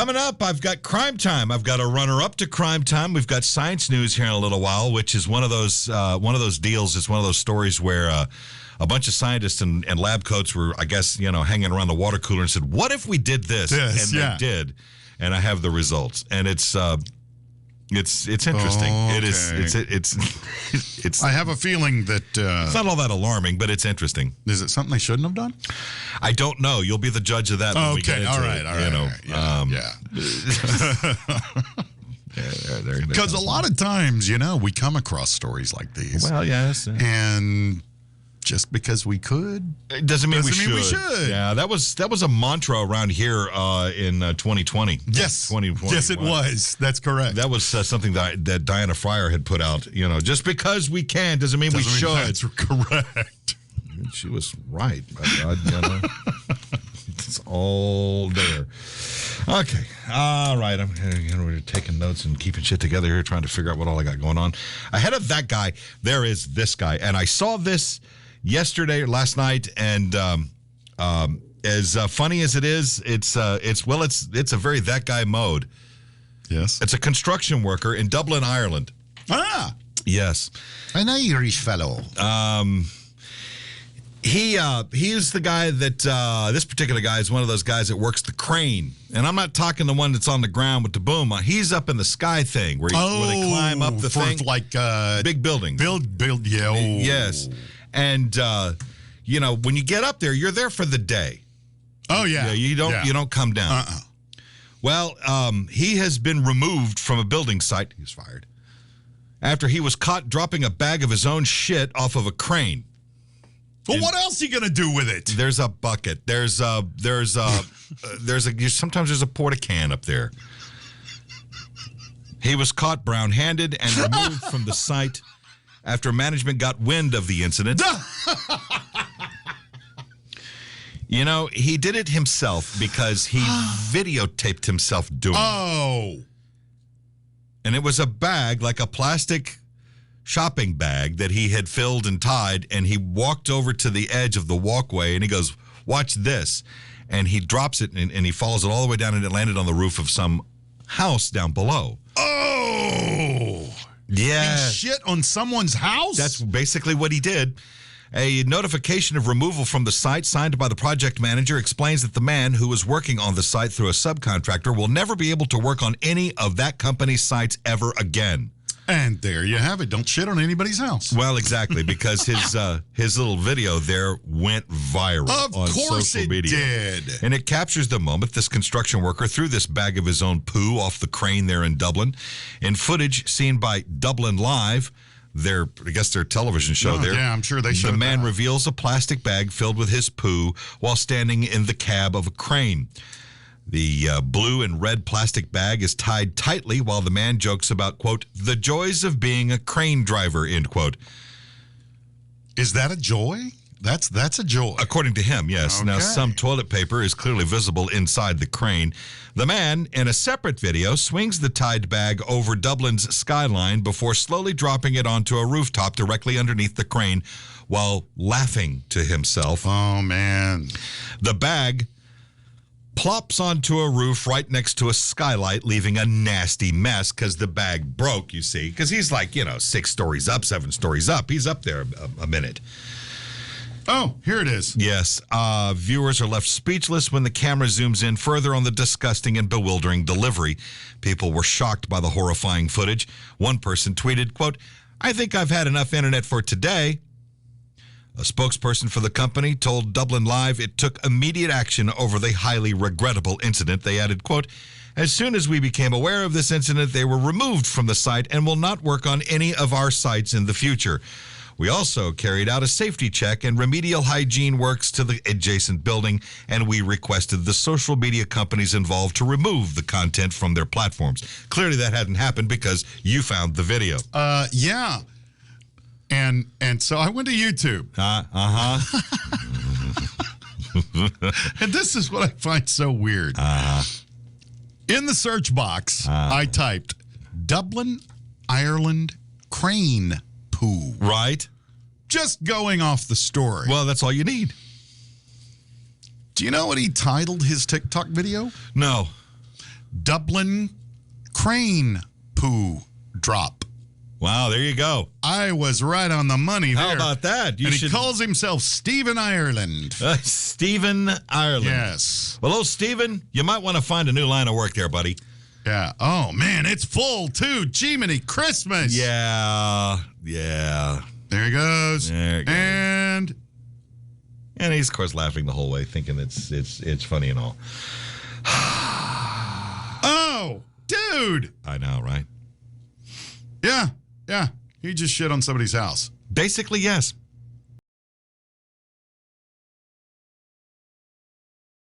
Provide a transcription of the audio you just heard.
Coming up, I've got Crime Time. I've got a runner-up to Crime Time. We've got Science News here in a little while, which is one of those deals. It's one of those stories where a bunch of scientists and lab coats were, I guess, hanging around the water cooler and said, "What if we did this?" And they did. And I have the results, and it's interesting. Oh, It is. okay. It's. I have a feeling that It's not all that alarming, but it's interesting. is it something they shouldn't have done? I don't know. You'll be the judge of that. When we get into all right. Yeah. Because a lot of times, we come across stories like these. Well, yes. And just because we could, It doesn't mean we we should. should. Yeah, that was a mantra around here in 2020. yes, 2021. yes, it was. That's correct. That was something that Diana Fryer had put out. Just because we can doesn't mean we should. That's correct. She was right. My God, it's all there. Okay, all right. We're taking notes and keeping shit together here, trying to figure out what all I got going on. Ahead of that guy, there is this guy, and I saw this yesterday or last night, and as funny as it is, it's a very that guy mode. Yes. It's a construction worker in Dublin, Ireland. Ah, Yes. an Irish fellow. He's the guy that this particular guy is one of those guys that works the crane, and I'm not talking the one that's on the ground with the boom. He's up in the sky thing where they climb up the thing, like big buildings. build. Yeah. Oh. Yes, and when you get up there, you're there for the day. Oh yeah. You don't come down. Well, he has been removed from a building site. He was fired after he was caught dropping a bag of his own shit off of a crane. Well, what else are you gonna do with it? There's a bucket. Sometimes there's a porta can up there. He was caught brown-handed and removed from the site after management got wind of the incident. He did it himself because he videotaped himself doing it. Oh. And it was a bag, like a plastic shopping bag that he had filled and tied, and he walked over to the edge of the walkway, and he goes, "Watch this." And he drops it, and he follows it all the way down, and it landed on the roof of some house down below. Oh. Yeah. He shit on someone's house? That's basically what he did. A notification of removal from the site signed by the project manager explains that the man who was working on the site through a subcontractor will never be able to work on any of that company's sites ever again. And there you have it. Don't shit on anybody's house. Well, exactly, because his little video there went viral on social media. Of course it did. And it captures the moment this construction worker threw this bag of his own poo off the crane there in Dublin. In footage seen by Dublin Live, their television show there. Yeah, I'm sure they showed The man that. reveals a plastic bag filled with his poo while standing in the cab of a crane. The blue and red plastic bag is tied tightly while the man jokes about, quote, "the joys of being a crane driver," end quote. Is that a joy? That's a joy. According to him, yes. Okay. Now, some toilet paper is clearly visible inside the crane. The man, in a separate video, swings the tied bag over Dublin's skyline before slowly dropping it onto a rooftop directly underneath the crane while laughing to himself. Oh, man. The bag plops onto a roof right next to a skylight, leaving a nasty mess because the bag broke, you see. Because he's like, 6 stories up, 7 stories up. He's up there a minute. Oh, here it is. Yes. Viewers are left speechless when the camera zooms in further on the disgusting and bewildering delivery. People were shocked by the horrifying footage. One person tweeted, quote, "I think I've had enough internet for today." A spokesperson for the company told Dublin Live it took immediate action over the highly regrettable incident. They added, quote, "As soon as we became aware of this incident, they were removed from the site and will not work on any of our sites in the future. We also carried out a safety check and remedial hygiene works to the adjacent building, and we requested the social media companies involved to remove the content from their platforms." Clearly that hadn't happened because you found the video. Yeah. And so I went to YouTube. And this is what I find so weird. In the search box, I typed Dublin, Ireland crane poo. Right? Just going off the story. Well, that's all you need. Do you know what he titled his TikTok video? No. Dublin crane poo drop. Wow, there you go. I was right on the money there. How about that? He calls himself Stephen Ireland. Stephen Ireland. Yes. Well, oh, Stephen, you might want to find a new line of work there, buddy. Yeah. Oh, man, it's full, too. Jiminy Christmas. Yeah. There he goes. There he goes. And he's, of course, laughing the whole way, thinking it's funny and all. Oh, dude. I know, right? Yeah. He just shit on somebody's house. Basically, yes.